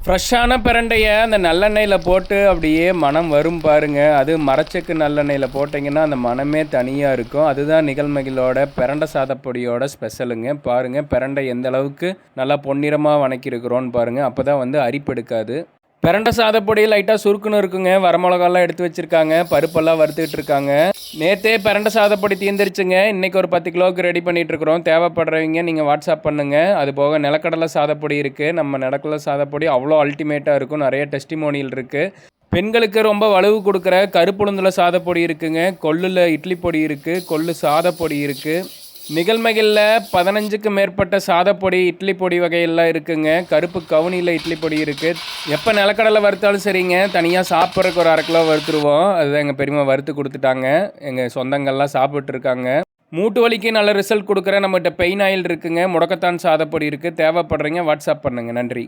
ஃப்ரெஷ்ஷான பிரண்டைய அந்த நல்லெண்ணெயில் போட்டு அப்படியே மனம் வரும் பாருங்கள். அது மரச்செக்கு நல்லெண்ணெயில் போட்டிங்கன்னா அந்த மனமே தனியாக இருக்கும். அதுதான் நிகழ்மகிழோட பிரண்டை சாதப்பொடியோட ஸ்பெஷலுங்க. பாருங்கள் பிரண்டை எந்த அளவுக்கு நல்லா பொன்னிறமாக வணக்கியிருக்கிறோன்னு பாருங்கள். அப்போ தான் வந்து அரிப்பெடுக்காது. பிரண்டை சாதப்பொடி லைட்டாக சுருக்குன்னு இருக்குங்க. வரமிளகாலாம் எடுத்து வச்சுருக்காங்க. பருப்பெல்லாம் வறுத்துக்கிட்டு இருக்காங்க. நேற்றே பிரண்டை சாதப்பொடி தீர்ந்துருச்சுங்க. இன்றைக்கி ஒரு 10 கிலோவுக்கு ரெடி பண்ணிகிட்ருக்குறோம். தேவைப்படுறவங்க நீங்கள் வாட்ஸ்அப் பண்ணுங்கள். அது போக நிலக்கடலை சாதப்பொடி இருக்குது. நம்ம நிலக்கடலை சாதப்பொடி அவ்வளோ அல்டிமேட்டாக இருக்கும். நிறைய டெஸ்டிமோனியல் இருக்குது. பெண்களுக்கு ரொம்ப வலுவு கொடுக்குற கருப்புளுந்தில் சாதப்பொடி இருக்குங்க. கொள்ளில் இட்லி பொடி இருக்குது. கொள்ளு சாதப்பொடி இருக்குது. நிகழ்மகிழில் 15க்கு மேற்பட்ட சாதப்பொடி இட்லி பொடி வகையெல்லாம் இருக்குங்க. கருப்பு கவுனியில் இட்லி பொடி இருக்குது. எப்போ நிலக்கடலை வறுத்தாலும் சரிங்க, தனியாக சாப்பிட்றதுக்கு ஒரு 1/2 கிலோ வறுத்துருவோம். அதுதான் எங்கள் பெரியம்மா வறுத்து கொடுத்துட்டாங்க. எங்கள் சொந்தங்கள்லாம் சாப்பிட்ருக்காங்க. மூட்டு வலிக்கு நல்ல ரிசல்ட் கொடுக்குற நம்மகிட்ட பெயின் ஆயில் இருக்குங்க. முடக்கத்தான் சாதப்பொடி இருக்குது. தேவைப்படுறீங்க வாட்ஸ்அப் பண்ணுங்கள். நன்றி.